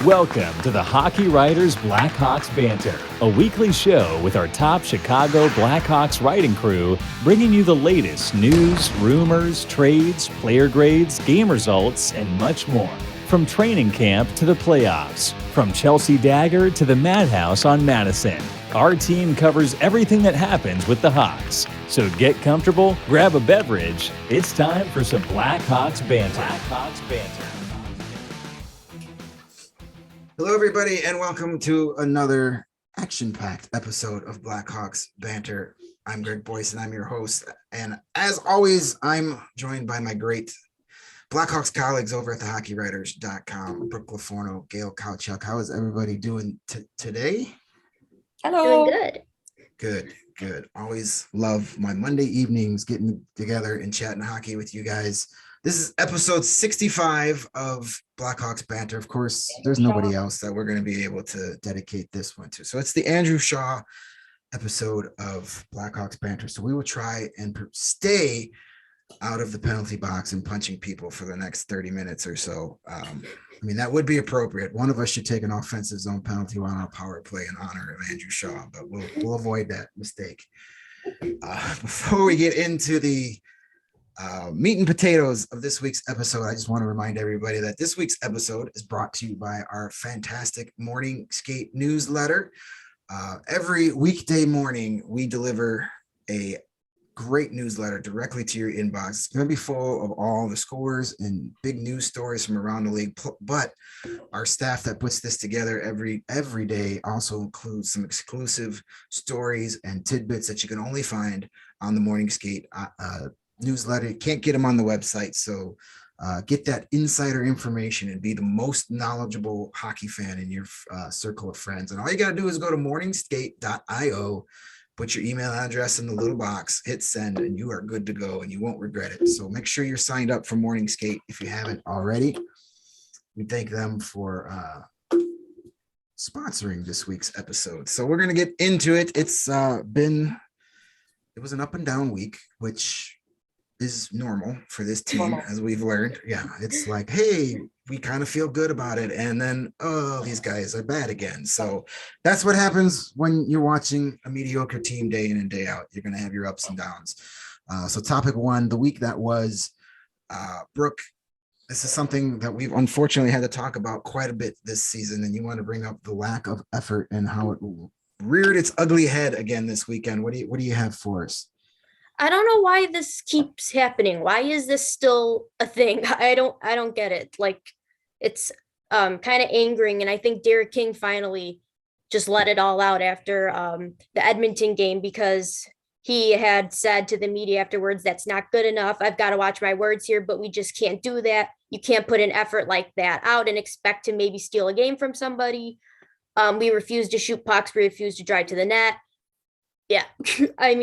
Welcome to the Hockey Writers Blackhawks Banter, a weekly show with our top Chicago Blackhawks writing crew, bringing you the latest news, rumors, trades, player grades, game results, and much more. From training camp to the playoffs, from Chelsea Dagger to the Madhouse on Madison, our team covers everything that happens with the Hawks. So get comfortable, grab a beverage. It's time for some Blackhawks Banter. Blackhawks Banter. Hello, everybody, and welcome to another action-packed episode of Blackhawks Banter. I'm Greg Boyce, and I'm your host. And as always, I'm joined by my great Blackhawks colleagues over at the HockeyWriters.com, Brooke Laforno, Gail Kowchuk. How is everybody doing today? Hello. Doing good. Good. Always love my Monday evenings getting together and chatting hockey with you guys. This is episode 65 of Blackhawks Banter. Of course, there's nobody else that we're going to be able to dedicate this one to. So it's the Andrew Shaw episode of Blackhawks Banter. So we will try and stay out of the penalty box and punching people for the next 30 minutes or so. That would be appropriate. One of us should take an offensive zone penalty on our power play in honor of Andrew Shaw, but we'll avoid that mistake. Before we get into the meat and potatoes of this week's episode, I just want to remind everybody that this week's episode is brought to you by our fantastic Morning Skate newsletter. Every weekday morning, we deliver a great newsletter directly to your inbox. It's going to be full of all the scores and big news stories from around the league, but our staff that puts this together every day also includes some exclusive stories and tidbits that you can only find on the Morning Skate newsletter. You can't get them on the website, so get that insider information and be the most knowledgeable hockey fan in your circle of friends. And all you got to do is go to morningskate.io, put your email address in the little box, hit send, and you are good to go, and you won't regret it. So make sure you're signed up for Morning Skate if you haven't already. We thank them for sponsoring this week's episode. So we're going to get into it. It was an up and down week, which is normal for this team, as we've learned. Yeah, it's like, hey, we kind of feel good about it, and then, oh, these guys are bad again. So that's what happens when you're watching a mediocre team day in and day out. You're going to have your ups and downs. So topic one, the week that was, Brooke, this is something that we've unfortunately had to talk about quite a bit this season, and you want to bring up the lack of effort and how it reared its ugly head again this weekend. What do you have for us? I don't know why this keeps happening. Why is this still a thing? I don't get it. Like, it's kind of angering. And I think Derek King finally just let it all out after the Edmonton game, because he had said to the media afterwards, that's not good enough. I've got to watch my words here, but we just can't do that. You can't put an effort like that out and expect to maybe steal a game from somebody. We refuse to shoot pucks. We refuse to drive to the net. Yeah, I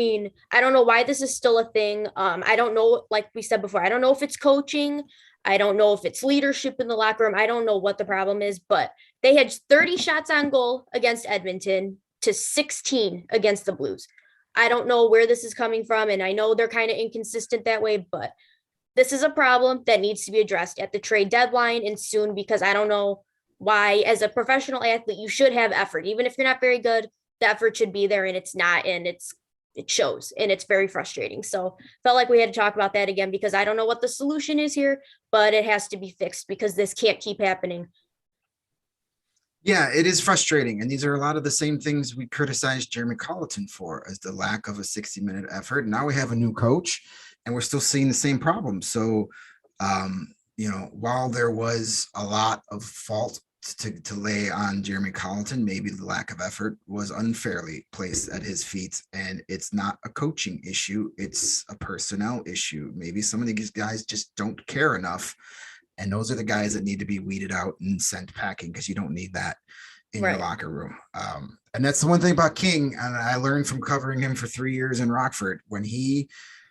don't know why this is still a thing. I don't know, like we said before, I don't know if it's coaching. I don't know if it's leadership in the locker room. I don't know what the problem is, but they had 30 shots on goal against Edmonton to 16 against the Blues. I don't know where this is coming from, and I know they're kind of inconsistent that way, but this is a problem that needs to be addressed at the trade deadline and soon, because I don't know why, as a professional athlete, you should have effort. Even if you're not very good, the effort should be there, and it's not, and it shows, and it's very frustrating. So felt like we had to talk about that again, because I don't know what the solution is here, but it has to be fixed, because this can't keep happening. Yeah, it is frustrating. And these are a lot of the same things we criticized Jeremy Colleton for, as the lack of a 60-minute effort. Now we have a new coach, and we're still seeing the same problems. So, while there was a lot of fault to lay on Jeremy Colleton, maybe the lack of effort was unfairly placed at his feet, and it's not a coaching issue, it's a personnel issue. Maybe some of these guys just don't care enough, and those are the guys that need to be weeded out and sent packing, because you don't need that in your locker room. And that's the one thing about King, and I learned from covering him for 3 years in Rockford. When he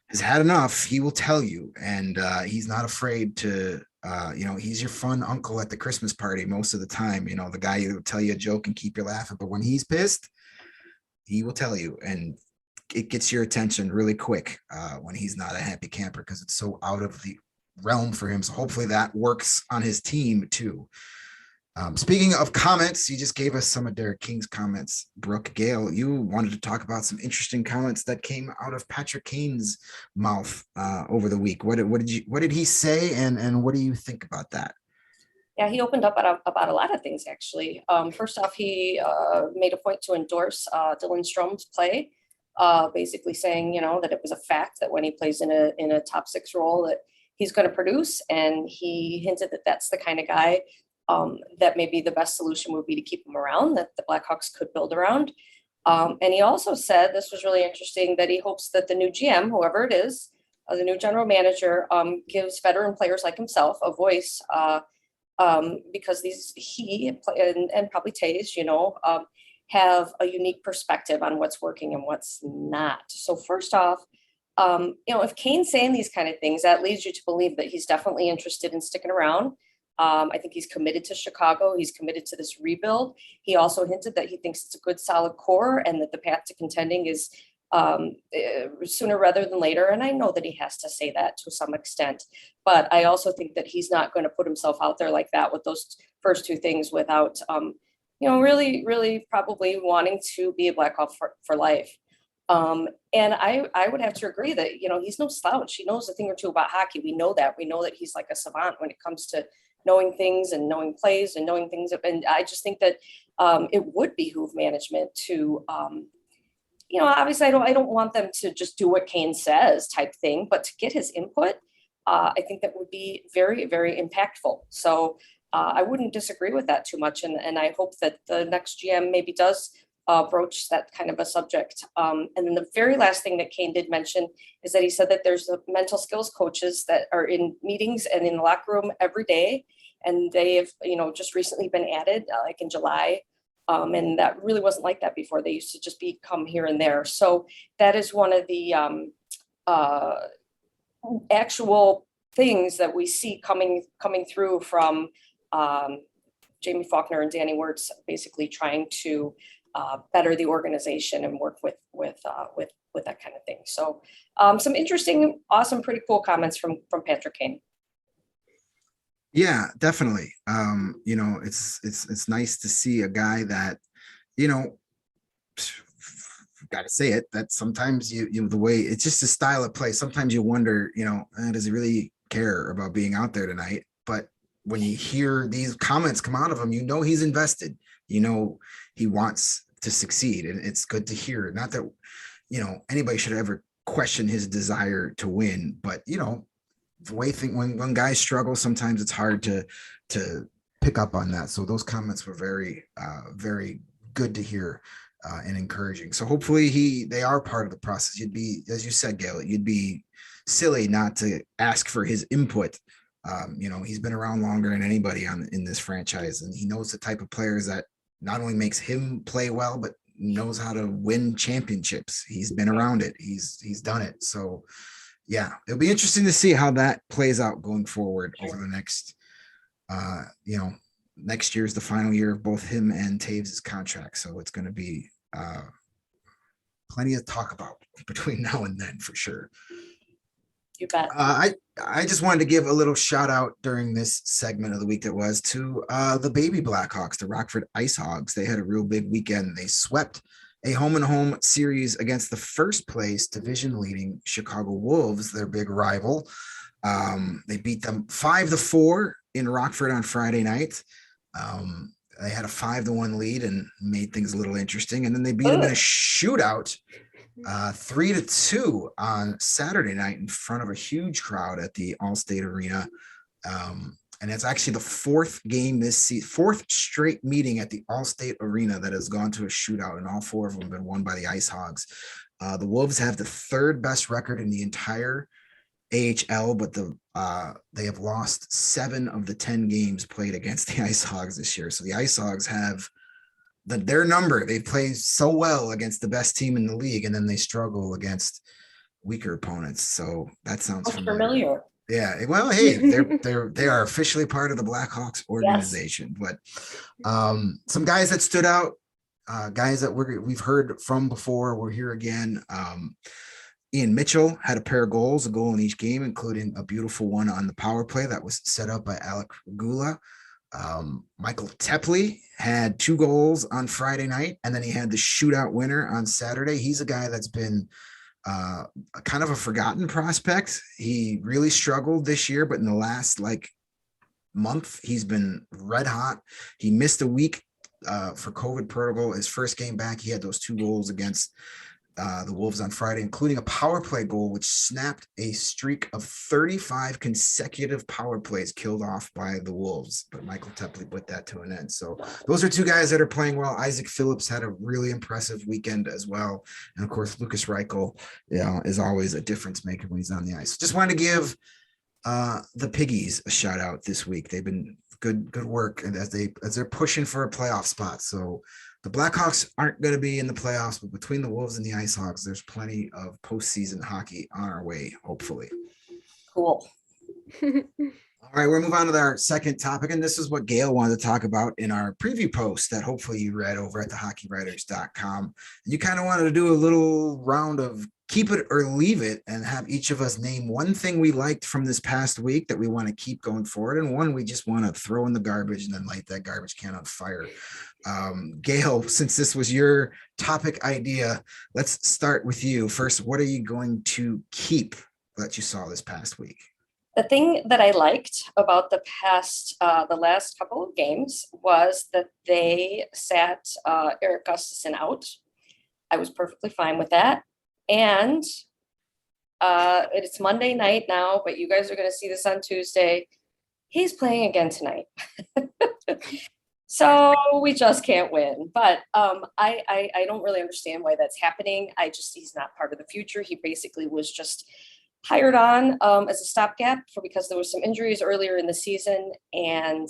has had enough, he will tell you, and he's not afraid to he's your fun uncle at the Christmas party most of the time, the guy who will tell you a joke and keep you laughing. But when he's pissed, he will tell you, and it gets your attention really quick when he's not a happy camper, because it's so out of the realm for him. So hopefully that works on his team too. Speaking of comments, you just gave us some of Derek King's comments. Brooke Gale, you wanted to talk about some interesting comments that came out of Patrick Kane's mouth over the week. What did he say, and what do you think about that? Yeah, he opened up about a lot of things, actually. First off, he made a point to endorse Dylan Strome's play, basically saying, that it was a fact that when he plays in a top six role that he's going to produce. And he hinted that that's the kind of guy that maybe the best solution would be to keep him around, that the Blackhawks could build around. And he also said, this was really interesting, that he hopes that the new GM, whoever it is, the new general manager, gives veteran players like himself a voice, because he and probably Tays, have a unique perspective on what's working and what's not. So first off, if Kane's saying these kind of things, that leads you to believe that he's definitely interested in sticking around. I think he's committed to Chicago. He's committed to this rebuild. He also hinted that he thinks it's a good, solid core and that the path to contending is sooner rather than later. And I know that he has to say that to some extent, but I also think that he's not going to put himself out there like that with those first two things without, really, really probably wanting to be a Blackhawk for life. And I would have to agree that, he's no slouch. He knows a thing or two about hockey. We know that he's like a savant when it comes to knowing things and knowing plays and knowing things. And I just think that it would behoove management to, obviously I don't want them to just do what Kane says type thing, but to get his input, I think that would be very, very impactful. So I wouldn't disagree with that too much. And I hope that the next GM maybe does broach that kind of a subject. And then the very last thing that Kane did mention is that he said that there's the mental skills coaches that are in meetings and in the locker room every day. And they have, just recently been added like in July. And that really wasn't like that before. They used to just come here and there. So that is one of the actual things that we see coming through from Jamie Faulkner and Danny Wirtz, basically trying to better the organization and work with that kind of thing. So some interesting, awesome, pretty cool comments from Patrick Kane. Yeah, definitely. It's nice to see a guy that, got to say it, that sometimes the way it's just a style of play. Sometimes you wonder, does he really care about being out there tonight? But when you hear these comments come out of him, he's invested, he wants to succeed, and it's good to hear. Not that, anybody should ever question his desire to win, but, the way when guys struggle, sometimes it's hard to pick up on that. So those comments were very, very good to hear and encouraging. So hopefully they are part of the process. You'd be, as you said, Gail, you'd be silly not to ask for his input. He's been around longer than anybody in this franchise, and he knows the type of players that not only makes him play well, but knows how to win championships. He's been around it. He's done it. So yeah, it'll be interesting to see how that plays out going forward over the next, next year is the final year of both him and Taves' contract. So it's going to be plenty to talk about between now and then for sure. You bet. I just wanted to give a little shout out during this segment of the week that was to the baby Blackhawks, the Rockford IceHogs. They had a real big weekend. They swept a home-and-home series against the first place division-leading Chicago Wolves, their big rival. They beat them 5-4 in Rockford on Friday night. They had a 5-1 lead and made things a little interesting. And then they beat them in a shootout 3-2 on Saturday night in front of a huge crowd at the Allstate Arena. And it's actually the fourth game this season, fourth straight meeting at the Allstate Arena that has gone to a shootout, and all four of them have been won by the IceHogs. The Wolves have the third best record in the entire AHL, but they have lost 7 of the 10 games played against the IceHogs this year. So the IceHogs have their number. They play so well against the best team in the league, and then they struggle against weaker opponents. So that sounds familiar. Yeah, well, hey, they are officially part of the Blackhawks organization. Yes. But some guys that stood out, guys that we've heard from before, we're here again. Ian Mitchell had a pair of goals, a goal in each game, including a beautiful one on the power play that was set up by Alec Regula. Michael Tepley had 2 goals on Friday night, and then he had the shootout winner on Saturday. He's a guy that's been kind of a forgotten prospect. He really struggled this year, but in the last month, he's been red hot. He missed a week for COVID protocol. His first game back, he had those 2 goals against the Wolves on Friday, including a power play goal, which snapped a streak of 35 consecutive power plays killed off by the Wolves. But Michael Tepley put that to an end. So those are 2 guys that are playing well. Isaac Phillips had a really impressive weekend as well. And of course, Lucas Reichel, is always a difference maker when he's on the ice. Just wanted to give the Piggies a shout out this week. They've been good work, and as they're pushing for a playoff spot. So the Blackhawks aren't going to be in the playoffs, but between the Wolves and the IceHogs, there's plenty of postseason hockey on our way, hopefully. Cool. All right, we'll move on to our second topic, and this is what Gail wanted to talk about in our preview post that hopefully you read over at the hockeywriters.com. You kind of wanted to do a little round of keep it or leave it and have each of us name one thing we liked from this past week that we want to keep going forward, and one we just want to throw in the garbage and then light that garbage can on fire. Gail, since this was your topic idea, let's start with you. First, what are you going to keep that you saw this past week? The thing that I liked about the last couple of games was that they sat Erik Gustafsson out. I was perfectly fine with that. And it's Monday night now, but you guys are going to see this on Tuesday. He's playing again tonight. So we just can't win. But I don't really understand why that's happening. He's not part of the future. He basically was just hired on as a stopgap because there was some injuries earlier in the season. And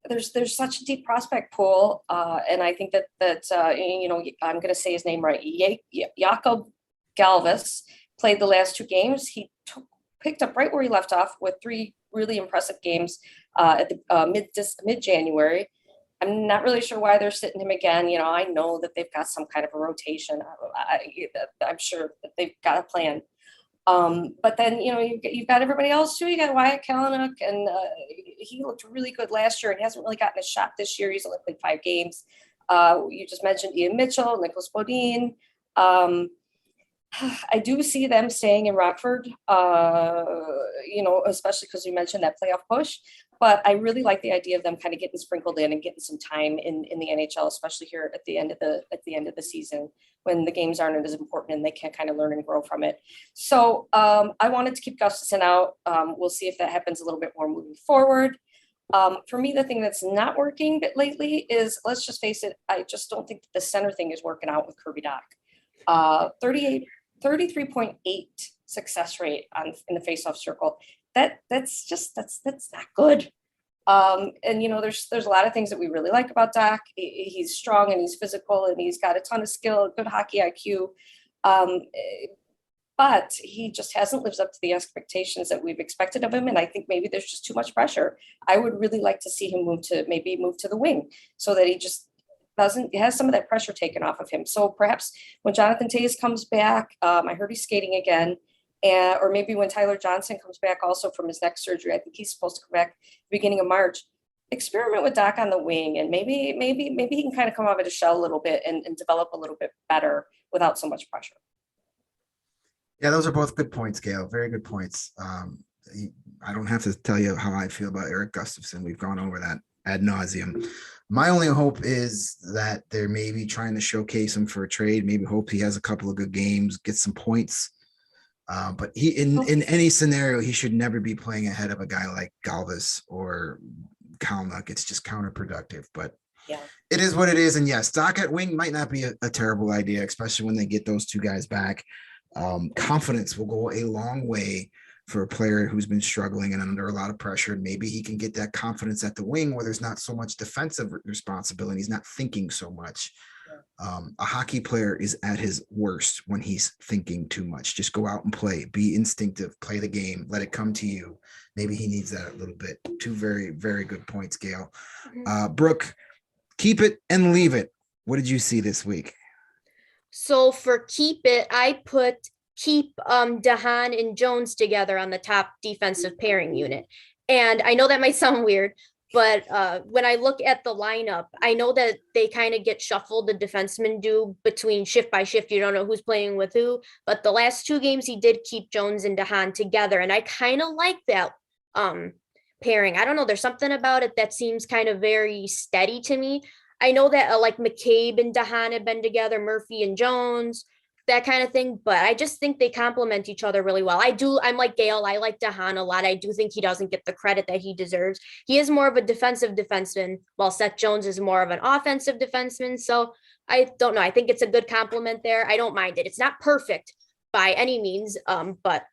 there's such a deep prospect pool. And I think that I'm going to say his name right. Jakob Galvus played the last 2 games. He picked up right where he left off with 3 really impressive games at the mid-January. I'm not really sure why they're sitting him again. I know that they've got some kind of a rotation. I'm sure that they've got a plan. But then, you've got everybody else too. You got Wyatt Kalynuk, and he looked really good last year and hasn't really gotten a shot this year. He's only played 5 games. You just mentioned Ian Mitchell, Nicholas Bodine. I do see them staying in Rockford, especially because you mentioned that playoff push. But I really like the idea of them kind of getting sprinkled in and getting some time in the NHL, especially here at the end of the season when the games aren't as important and they can kind of learn and grow from it. So I wanted to keep Gustafsson out. We'll see if that happens a little bit more moving forward. For me, the thing that's not working lately is, let's just face it, I just don't think the center thing is working out with Kirby Dach. 33.8 success rate in the faceoff circle. That's not good. And there's a lot of things that we really like about Dach. He's strong and he's physical and he's got a ton of skill, good hockey IQ. But he just hasn't lived up to the expectations that we've expected of him. And I think maybe there's just too much pressure. I would really like to see him move to the wing so that he just has some of that pressure taken off of him. So perhaps when Jonathan Toews comes back, I heard he's skating again. Or maybe when Tyler Johnson comes back also from his neck surgery, I think he's supposed to come back beginning of March. Experiment with Dach on the wing, and maybe he can kind of come out of his shell a little bit and develop a little bit better without so much pressure. Yeah, those are both good points, Gail. Very good points. I don't have to tell you how I feel about Erik Gustafsson. We've gone over that ad nauseum. My only hope is that they're maybe trying to showcase him for a trade. Maybe hope he has a couple of good games, get some points. But he in any scenario, he should never be playing ahead of a guy like Galvas or Kalynuk. It's just counterproductive. But yeah, it is what it is. And yes, Dach at wing might not be a terrible idea, especially when they get those 2 guys back. Confidence will go a long way for a player who's been struggling and under a lot of pressure. Maybe he can get that confidence at the wing where there's not so much defensive responsibility. He's not thinking so much. A hockey player is at his worst when he's thinking too much. Just go out and play, be instinctive, play the game, let it come to you. Maybe he needs that a little bit. 2 very, very good points, Gail. Brooke, keep it and leave it. What did you see this week? So for keep it, I keep Haan and Jones together on the top defensive pairing unit. And I know that might sound weird, But when I look at the lineup, I know that they kind of get shuffled. The defensemen do between shift by shift. You don't know who's playing with who. But the last 2 games, he did keep Jones and Haan together. And I kind of like that pairing. I don't know. There's something about it that seems kind of very steady to me. I know that like McCabe and Haan have been together, Murphy and Jones, that kind of thing. But I just think they complement each other really well. I'm like Gail. I like Haan a lot. I do think he doesn't get the credit that he deserves. He is more of a defensive defenseman, while Seth Jones is more of an offensive defenseman. So I don't know. I think it's a good compliment there. I don't mind it. It's not perfect by any means, but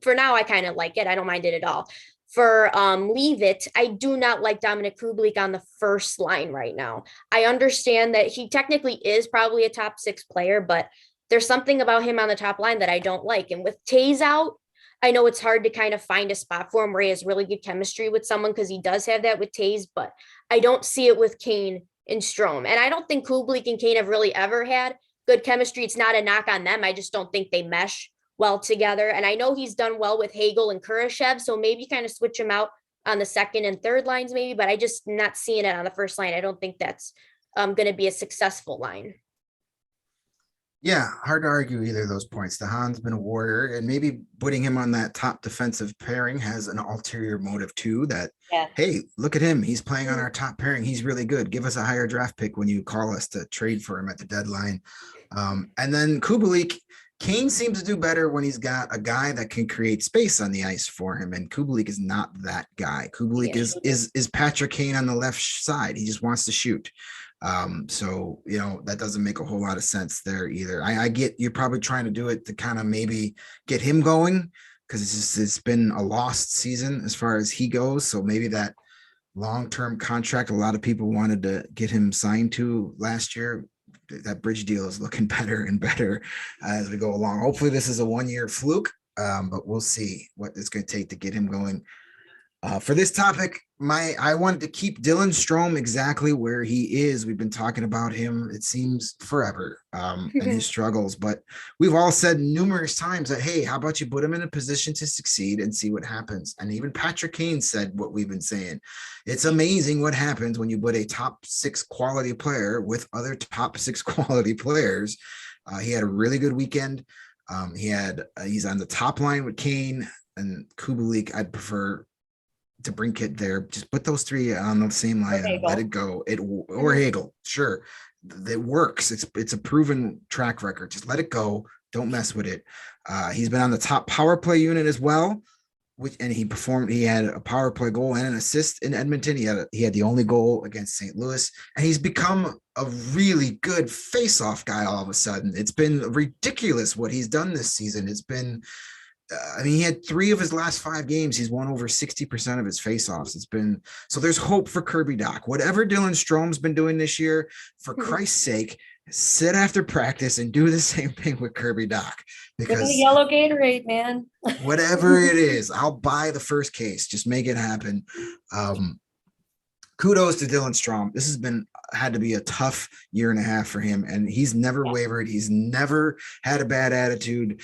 for now, I kind of like it. I don't mind it at all. For Leave It, I do not like Dominic Kubalik on the first line right now. I understand that he technically is probably a top 6 player, but there's something about him on the top line that I don't like. And with Taze out, I know it's hard to kind of find a spot for him where he has really good chemistry with someone, because he does have that with Taze, but I don't see it with Kane and Strome. And I don't think Kubalik and Kane have really ever had good chemistry. It's not a knock on them. I just don't think they mesh well together. And I know he's done well with Hagel and Kurashev, so maybe kind of switch him out on the second and third lines maybe, but I just not seeing it on the first line. I don't think that's going to be a successful line. Yeah, hard to argue either of those points. The Haan's been a warrior, and maybe putting him on that top defensive pairing has an ulterior motive too, that, hey, look at him. He's playing on our top pairing. He's really good. Give us a higher draft pick when you call us to trade for him at the deadline. And then Kubalik, Kane seems to do better when he's got a guy that can create space on the ice for him, and Kubalik is not that guy. Kubalik is Patrick Kane on the left side. He just wants to shoot. So, you know, that doesn't make a whole lot of sense there either. I get you're probably trying to do it to kind of maybe get him going, because it's been a lost season as far as he goes. So maybe that long-term contract a lot of people wanted to get him signed to last year, that bridge deal is looking better and better as we go along. Hopefully this is a 1-year fluke, but we'll see what it's going to take to get him going. For this topic, I wanted to keep Dylan Strome exactly where he is. We've been talking about him, it seems, forever, and his struggles, but we've all said numerous times that, hey, how about you put him in a position to succeed and see what happens? And even Patrick Kane said what we've been saying. It's amazing what happens when you put a top 6 quality player with other top 6 quality players. He had a really good weekend. He's on the top line with Kane and Kubalik. I'd prefer to bring Kit there. Just put those 3 on the same line and let it go. Or Hagel, sure, it works. It's a proven track record. Just let it go. Don't mess with it. He's been on the top power play unit as well, and he performed. He had a power play goal and an assist in Edmonton. He had the only goal against St. Louis, and he's become a really good face-off guy all of a sudden. It's been ridiculous what he's done this season. It's been he had 3 of his last 5 games. He's won over 60% of his faceoffs. So there's hope for Kirby Dach. Whatever Dylan Strome's been doing this year, for Christ's sake, sit after practice and do the same thing with Kirby Dach. Because yellow Gatorade, man. Whatever it is, I'll buy the first case. Just make it happen. Kudos to Dylan Strome. This has had to be a tough 1.5 years for him, and he's never wavered. He's never had a bad attitude.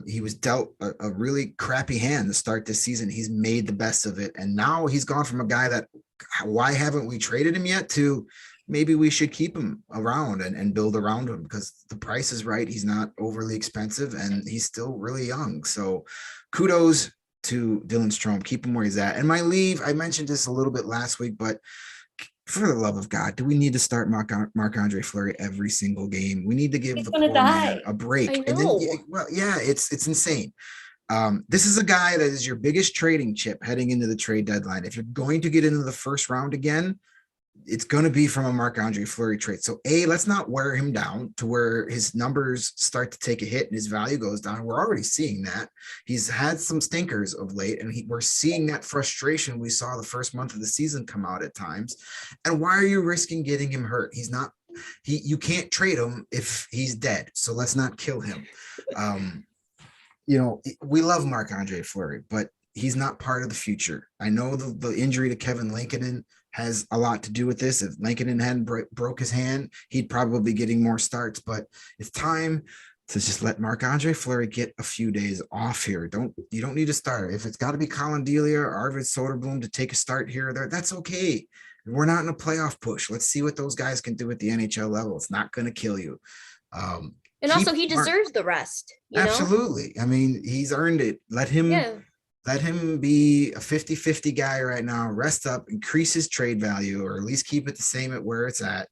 He was dealt a really crappy hand to start this season. He's made the best of it. And now he's gone from a guy that, why haven't we traded him yet, to maybe we should keep him around and build around him, because the price is right. He's not overly expensive and he's still really young. So kudos to Dylan Strome. Keep him where he's at. And my leave, I mentioned this a little bit last week, but for the love of God, do we need to start Marc-Andre Fleury every single game? We need to give the poor man a break. And then, it's insane. This is a guy that is your biggest trading chip heading into the trade deadline. If you're going to get into the first round again, it's going to be from a Marc-Andre Fleury trade. So let's not wear him down to where his numbers start to take a hit and his value goes down. We're already seeing that. He's had some stinkers of late, and we're seeing that frustration we saw the first month of the season come out at times. And why are you risking getting him hurt? You can't trade him if he's dead. So let's not kill him. We love Marc-Andre Fleury, but he's not part of the future. I know the injury to Kevin Lankinen has a lot to do with this. If Lankinen hadn't broke his hand, he'd probably be getting more starts, but it's time to just let Marc-Andre Fleury get a few days off here. You don't need to start. If it's got to be Colin Delia or Arvid Soderblom to take a start here or there, that's okay. We're not in a playoff push. Let's see what those guys can do at the NHL level. It's not going to kill you. And also he deserves the rest. Absolutely. I mean, he's earned it. Let him be a 50-50 guy right now, rest up, increase his trade value, or at least keep it the same at where it's at,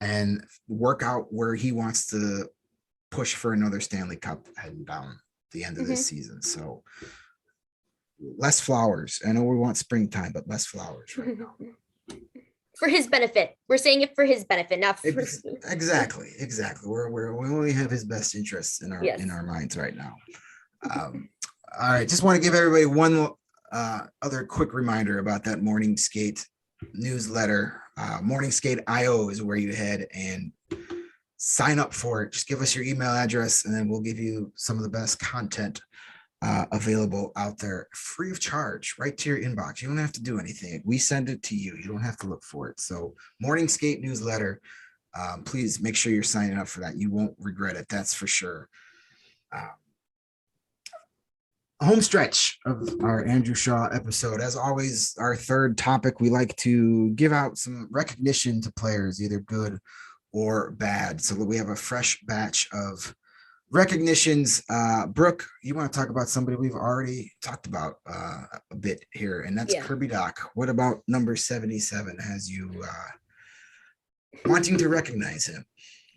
and work out where he wants to push for another Stanley Cup heading down the end of this season. So less flowers. I know we want springtime, but less flowers right now. For his benefit. We're saying it for his benefit, not for exactly. We only have his best interests in our minds right now. All right, just want to give everybody one other quick reminder about that Morning Skate newsletter. Morning Skate IO is where you head and sign up for it. Just give us your email address, and then we'll give you some of the best content available out there free of charge, right to your inbox. You don't have to do anything. We send it to you. You don't have to look for it. So Morning Skate newsletter, please make sure you're signing up for that. You won't regret it. That's for sure. Home stretch of our Andrew Shaw episode. As always, our third topic, we like to give out some recognition to players, either good or bad. So we have a fresh batch of recognitions. Brooke, you want to talk about somebody we've already talked about a bit here, and that's Kirby Dach. What about number 77 has you wanting to recognize him?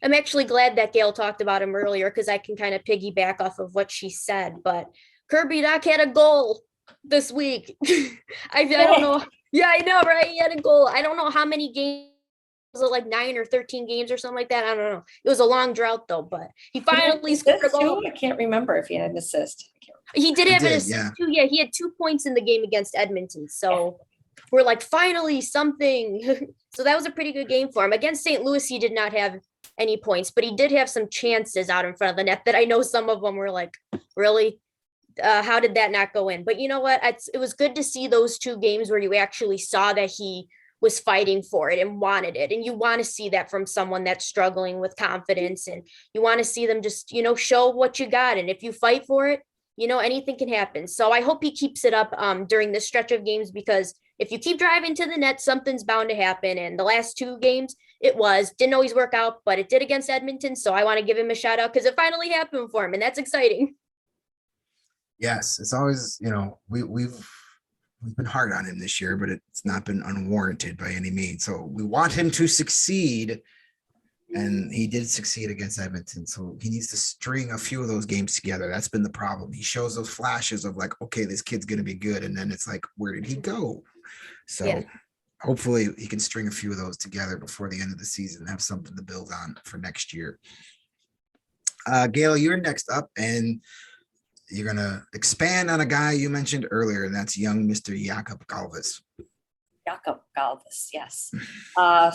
I'm actually glad that Gail talked about him earlier, because I can kind of piggyback off of what she said. But Kirby Dach had a goal this week. I don't know. Yeah, I know, right? He had a goal. I don't know how many games. Was it like 9 or 13 games or something like that? I don't know. It was a long drought though, but he finally scored a goal. I can't remember if he had an assist. He did have an assist too. Yeah, he had 2 points in the game against Edmonton. So we're like, finally something. So that was a pretty good game for him. Against St. Louis, he did not have any points, but he did have some chances out in front of the net that I know some of them were like, really? How did that not go in? But you know what? It was good to see those 2 games where you actually saw that he was fighting for it and wanted it. And you want to see that from someone that's struggling with confidence, and you want to see them just, show what you got. And if you fight for it, anything can happen. So I hope he keeps it up during this stretch of games, because if you keep driving to the net, something's bound to happen. And the last 2 games, didn't always work out, but it did against Edmonton. So I want to give him a shout out because it finally happened for him. And that's exciting. Yes. It's always, we've been hard on him this year, but it's not been unwarranted by any means. So we want him to succeed, and he did succeed against Edmonton. So he needs to string a few of those games together. That's been the problem. He shows those flashes of like, okay, this kid's going to be good. And then it's like, where did he go? So hopefully he can string a few of those together before the end of the season and have something to build on for next year. Gail, you're next up, and you're going to expand on a guy you mentioned earlier, and that's young Mr. Jakob Galvus. Jakob Galvus, yes.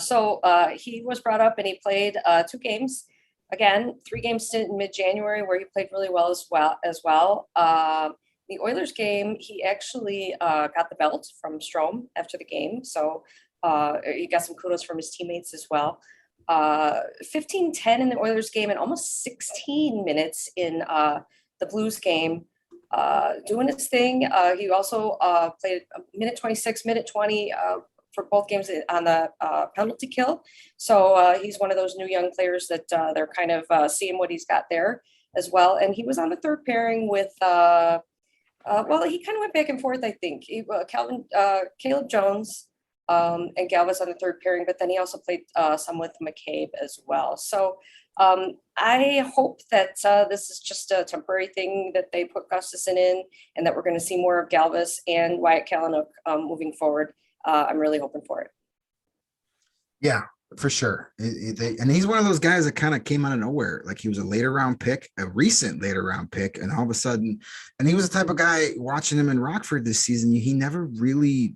So he was brought up and he played 2 games. Again, 3-game stint in mid-January where he played really well as well. The Oilers game, he actually got the belt from Strome after the game. So he got some kudos from his teammates as well. 15-10 in the Oilers game and almost 16 minutes in the Blues game, doing his thing. He also played minute 26, minute 20 for both games on the penalty kill. So he's one of those new young players that they're kind of seeing what he's got there as well. And he was on the third pairing with, he kind of went back and forth, I think. Caleb Jones and Galvas on the third pairing, but then he also played some with McCabe as well. So I hope that this is just a temporary thing that they put Gustafsson in, and that we're going to see more of Galvas and Wyatt Kalynuk moving forward. I'm really hoping for it. Yeah, for sure. And he's one of those guys that kind of came out of nowhere. Like he was a recent later round pick. And all of a sudden, and he was the type of guy watching him in Rockford this season. He never really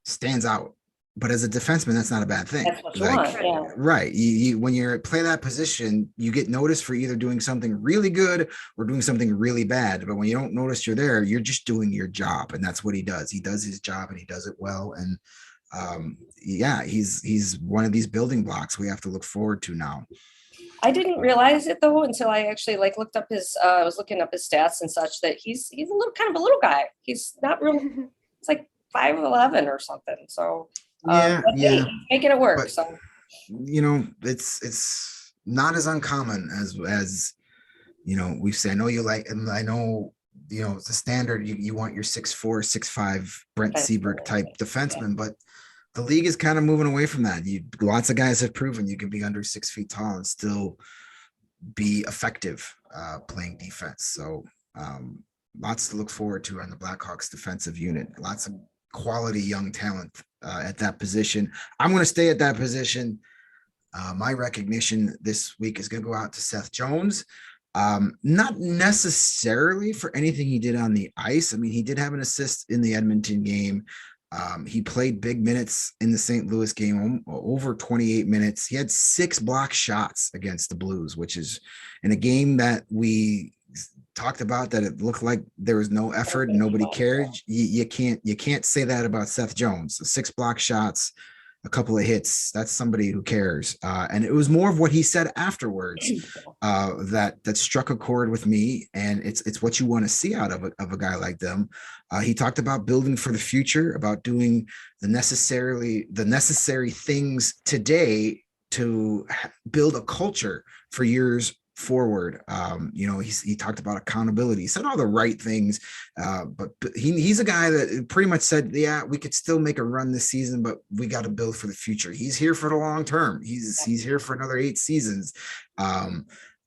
stands out. But as a defenseman, that's not a bad thing. That's what you want, yeah. Right. You when you play that position, you get noticed for either doing something really good or doing something really bad. But when you don't notice you're there, you're just doing your job. And that's what he does. He does his job and he does it well. And he's one of these building blocks we have to look forward to now. I didn't realize it though until I actually like looked up his. I was looking up his stats and such. That he's a little kind of a little guy. He's not real. It's like 5'11" or something. So Yeah, but hey, yeah. he's making it work. But So it's not as uncommon as we've said. I know you like, and I know it's the standard. You want your 6'4", 6'5" Brent Seabrook type defenseman, but the league is kind of moving away from that. Lots of guys have proven you can be under 6 feet tall and still be effective playing defense. So lots to look forward to on the Blackhawks defensive unit. Lots of quality young talent at that position. I'm going to stay at that position. My recognition this week is going to go out to Seth Jones. Not necessarily for anything he did on the ice. I mean, he did have an assist in the Edmonton game. He played big minutes in the St. Louis game, over 28 minutes. He had 6 block shots against the Blues, which is in a game that we talked about that it looked like there was no effort and nobody cared. You can't say that about Seth Jones. 6 block shots, a couple of hits. That's somebody who cares. And it was more of what he said afterwards that struck a chord with me. And it's what you want to see out of a guy like them. He talked about building for the future, about doing the necessary things today to build a culture for years forward. He talked about accountability. He said all the right things, but he's a guy that pretty much said, yeah, we could still make a run this season, but we got to build for the future. He's here for the long term. He's here for another 8 seasons.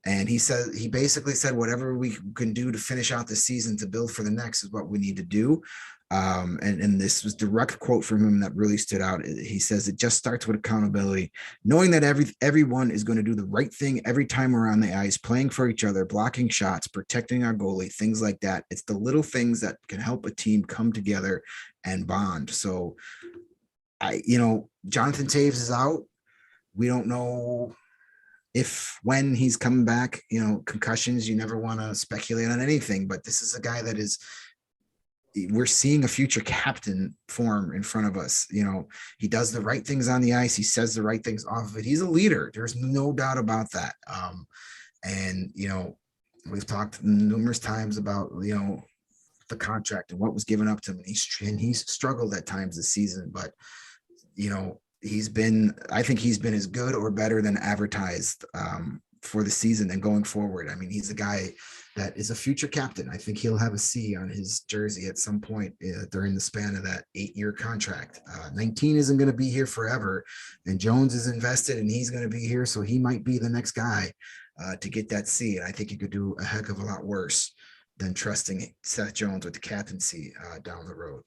And he basically said whatever we can do to finish out the season to build for the next is what we need to do. And this was direct quote from him that really stood out. He says it just starts with accountability, knowing that everyone is going to do the right thing every time we're on the ice, playing for each other, blocking shots, protecting our goalie, things like that. It's the little things that can help a team come together and bond. So Jonathan Toews is out. We don't know when he's coming back. Concussions, you never want to speculate on anything, but this is a guy that we're seeing a future captain form in front of us. He does the right things on the ice. He says the right things off of it. He's a leader. There's no doubt about that. And we've talked numerous times about, the contract and what was given up to him. And he's struggled at times this season, but I think he's been as good or better than advertised for the season and going forward. I mean, he's a guy that is a future captain. I think he'll have a C on his jersey at some point during the span of that 8-year contract. 19 isn't going to be here forever, and Jones is invested and he's going to be here. So he might be the next guy to get that C. And I think he could do a heck of a lot worse than trusting Seth Jones with the captaincy down the road.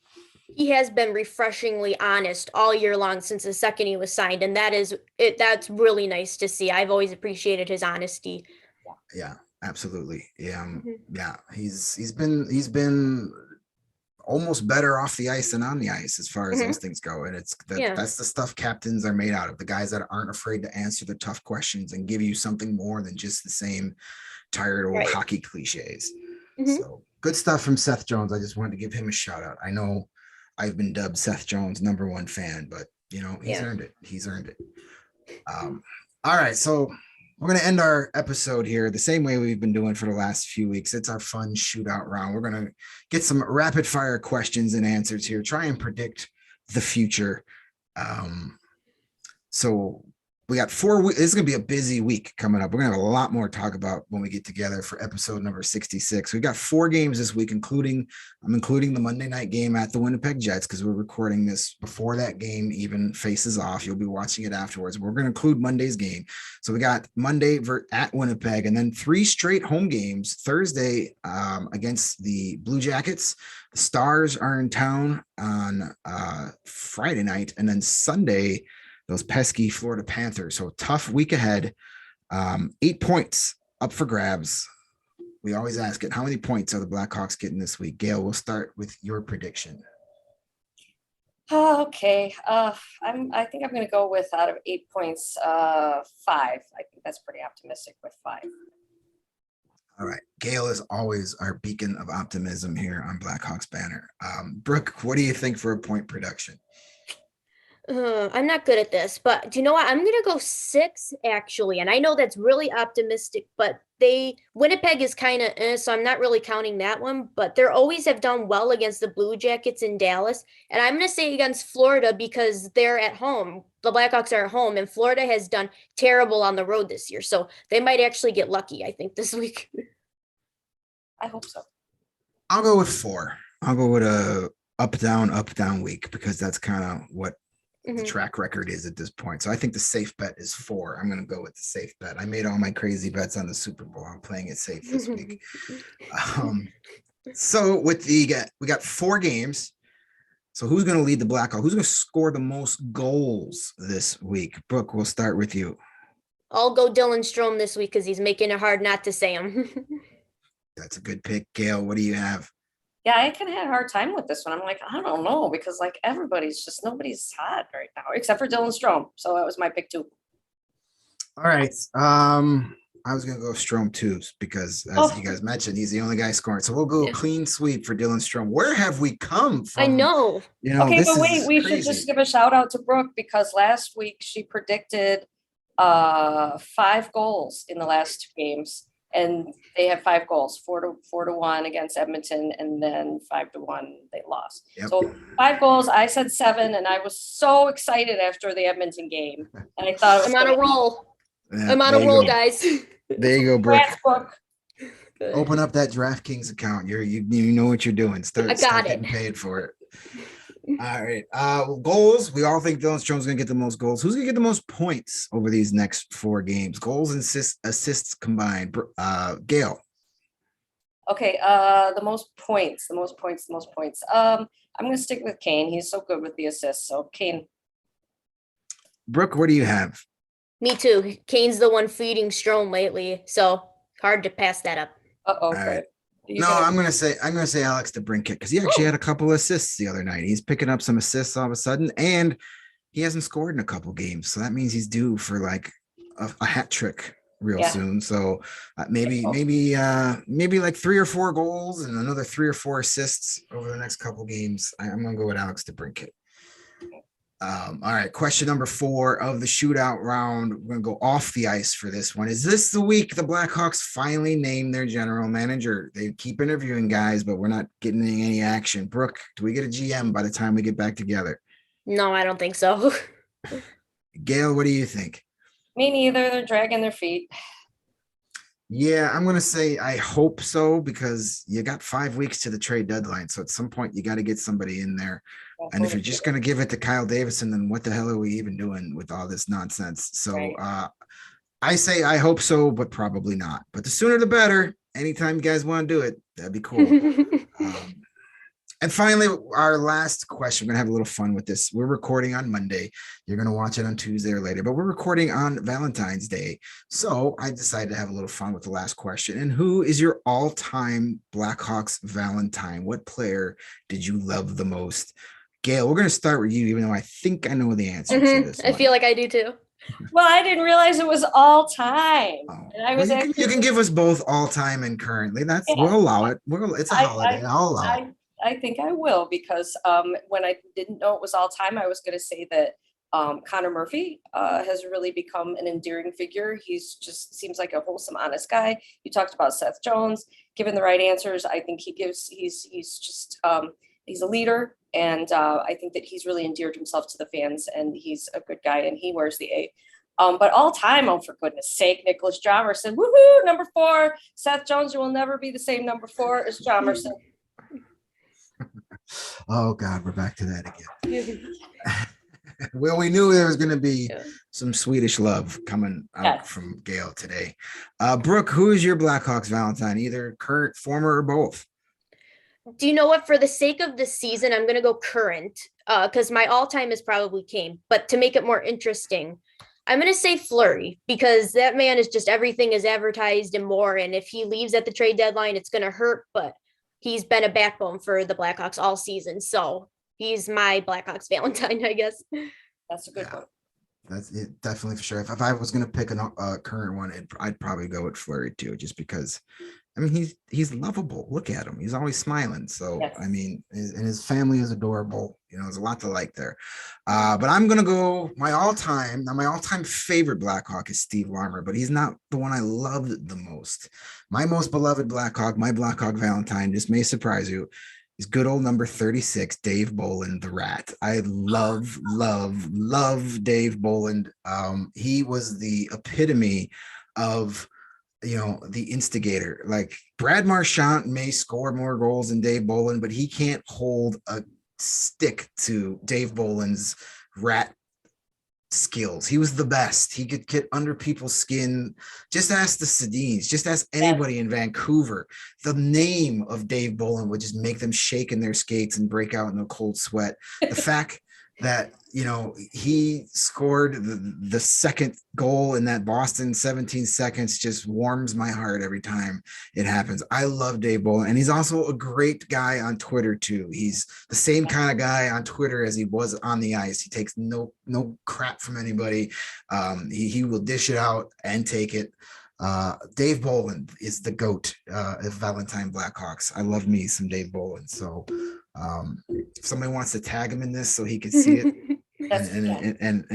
He has been refreshingly honest all year long since the second he was signed. And that's really nice to see. I've always appreciated his honesty. Yeah, absolutely. Yeah. Yeah. He's been almost better off the ice than on the ice as far as those things go. And that's the stuff captains are made out of, the guys that aren't afraid to answer the tough questions and give you something more than just the same tired old hockey cliches. So good stuff from Seth Jones. I just wanted to give him a shout out. I know I've been dubbed Seth Jones #1 fan, but he's earned it. He's earned it. All right. So we're going to end our episode here the same way we've been doing for the last few weeks. It's our fun shootout round. We're going to get some rapid fire questions and answers here, try and predict the future. So we got 4 weeks. This is going to be a busy week coming up. We're going to have a lot more to talk about when we get together for episode number 66. We've got 4 games this week, I'm including the Monday night game at the Winnipeg Jets because we're recording this before that game even faces off. You'll be watching it afterwards. We're going to include Monday's game. So we got Monday at Winnipeg and then 3 straight home games. Thursday against the Blue Jackets. The Stars are in town on Friday night, and then Sunday, those pesky Florida Panthers. So tough week ahead. 8 points up for grabs. We always ask it, how many points are the Blackhawks getting this week? Gail, we'll start with your prediction. Okay. I think I'm going to go with, out of 8 points, 5. I think that's pretty optimistic with 5. All right. Gail is always our beacon of optimism here on Blackhawks Banter. Brooke, what do you think for a point production? I'm not good at this, but do you know what? I'm gonna go 6 actually, and I know that's really optimistic, but Winnipeg is kind of so I'm not really counting that one. But they're always have done well against the Blue Jackets in Dallas, and I'm gonna say against Florida because they're at home. The Blackhawks are at home, and Florida has done terrible on the road this year, so they might actually get lucky. I think this week. I hope so. I'll go with 4. I'll go with a up down week because that's kind of what the track record is at this point. So I think the safe bet is 4. I'm going to go with the safe bet. I made all my crazy bets on the Super Bowl. I'm playing it safe this week. So we got 4 games. So who's going to lead the Blackhawks? Who's going to score the most goals this week? Brooke, we'll start with you. I'll go Dylan Strome this week because he's making it hard not to say him. That's a good pick. Gail, what do you have? Yeah, I kind of had a hard time with this one. I'm like, I don't know, because like nobody's hot right now except for Dylan Strome. So that was my pick too. All right. I was gonna go Strome too because as you guys mentioned, he's the only guy scoring. So we'll go clean sweep for Dylan Strome. Where have we come from? I know. Okay, but wait, we should just give a shout out to Brooke because last week she predicted 5 goals in the last 2 games. And they had 5 goals, 4-1 against Edmonton, and then 5-1 they lost. Yep. So 5 goals. I said 7, and I was so excited after the Edmonton game. And I thought I'm on a roll. Yeah, I'm on a roll, guys. There you go, Brooke. Brooke. Open up that DraftKings account. You know what you're doing. Start getting paid for it. All right. Goals. We all think Dylan Strome's going to get the most goals. Who's going to get the most points over these next 4 games? Goals and assists combined. Gail. Okay. The most points. I'm going to stick with Kane. He's so good with the assists. So Kane. Brooke, what do you have? Me too. Kane's the one feeding Strome lately, so hard to pass that up. Uh-oh. Right. No, I'm gonna say Alex DeBrincat because he actually had a couple assists the other night. He's picking up some assists all of a sudden, and he hasn't scored in a couple games, so that means he's due for like a hat trick real soon. So maybe like 3 or 4 goals and another 3 or 4 assists over the next couple games. I'm gonna go with Alex DeBrincat. All right, question number 4 of the shootout round. We're gonna go off the ice for this one. Is this the week the Blackhawks finally name their general manager? They keep interviewing guys, but we're not getting any action. Brooke, do we get a GM by the time we get back together? No, I don't think so. Gail, what do you think? Me neither. They're dragging their feet. Yeah, I'm gonna say I hope so because you got 5 weeks to the trade deadline. So at some point you got to get somebody in there. And if you're just going to give it to Kyle Davidson, then what the hell are we even doing with all this nonsense? So I say I hope so, but probably not. But the sooner the better. Anytime you guys want to do it, that'd be cool. And finally, our last question. We're going to have a little fun with this. We're recording on Monday. You're going to watch it on Tuesday or later, but we're recording on Valentine's Day. So I decided to have a little fun with the last question. And who is your all-time Blackhawks Valentine? What player did you love the most? Gail, we're going to start with you, even though I think I know the answer to this. I feel like I do too. Well, I didn't realize it was all time. Oh. And I was you can give us both all time and currently. We'll allow it. It's a holiday. I'll allow it. I think I will because when I didn't know it was all time, I was going to say that Connor Murphy has really become an endearing figure. He's just seems like a wholesome, honest guy. You talked about Seth Jones. Given the right answers, I think he's a leader. And I think that he's really endeared himself to the fans and he's a good guy and he wears the 8. But all time, oh, for goodness sake, Nicholas Jomerson, woohoo, number 4. Seth Jones, you will never be the same number 4 as Jomerson. Oh, God, we're back to that again. Well, we knew there was going to be some Swedish love coming out from Gail today. Brooke, who is your Blackhawks Valentine, either current, former, or both? Do you know what? For the sake of this season, I'm going to go current because my all-time is probably Kane. But to make it more interesting, I'm going to say Fleury because that man is just everything is advertised and more. And if he leaves at the trade deadline, it's going to hurt. But he's been a backbone for the Blackhawks all season. So he's my Blackhawks Valentine, I guess. That's a good one. That's it, definitely for sure. If I was going to pick a current one, I'd probably go with Fleury too, just because I mean, he's lovable. Look at him. He's always smiling. So, Yes. I mean, and his family is adorable. You know, there's a lot to like there. But I'm going to go my all-time favorite Blackhawk is Steve Larmer, but he's not the one I loved the most. My most beloved Blackhawk, my Blackhawk Valentine, this may surprise you, is good old number 36, Dave Bolland, the Rat. I love Dave Bolland. He was the epitome of, the instigator. Like, Brad Marchand may score more goals than Dave Bolland, but he can't hold a stick to Dave Bolland's rat skills. He was the best. He could get under people's skin. Just ask the Sedins, just ask anybody in Vancouver. The name of Dave Bolland would just make them shake in their skates and break out in a cold sweat. The fact that, he scored the second goal in that Boston 17 seconds just warms my heart every time it happens. I love Dave Bolland, and he's also a great guy on Twitter too. He's the same kind of guy on Twitter as he was on the ice. He takes no crap from anybody. He will dish it out and take it. Dave Bolland is the GOAT of Valentine Blackhawks. I love me some Dave Bolland. So if somebody wants to tag him in this so he can see it, and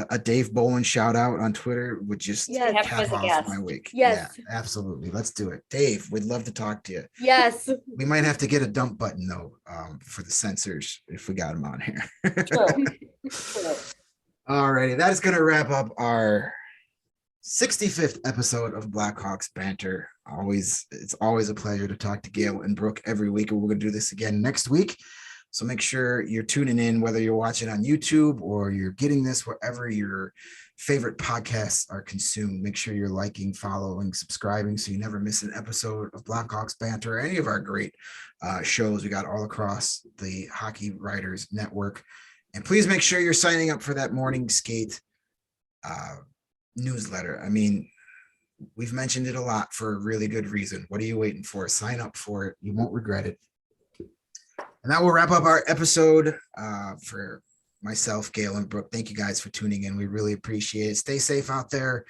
a Dave Bolland shout out on Twitter would just cap off my week. Yes. Yeah, absolutely. Let's do it. Dave, we'd love to talk to you. Yes. We might have to get a dump button though, for the censors if we got him on here. True. All righty. That is going to wrap up our 65th episode of Blackhawks Banter. It's always a pleasure to talk to Gail and Brooke every week, and we're going to do this again next week. So make sure you're tuning in, whether you're watching on YouTube or you're getting this wherever your favorite podcasts are consumed. Make sure you're liking, following, subscribing so you never miss an episode of Blackhawks Banter or any of our great shows we got all across the Hockey Writers Network. And please make sure you're signing up for that morning skate newsletter. I mean, we've mentioned it a lot for a really good reason. What are you waiting for? Sign up for it. You won't regret it. And that will wrap up our episode for myself, Gail, and Brooke. Thank you guys for tuning in. We really appreciate it. Stay safe out there.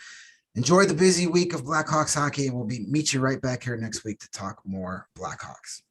Enjoy the busy week of Blackhawks hockey, and we'll meet you right back here next week to talk more Blackhawks.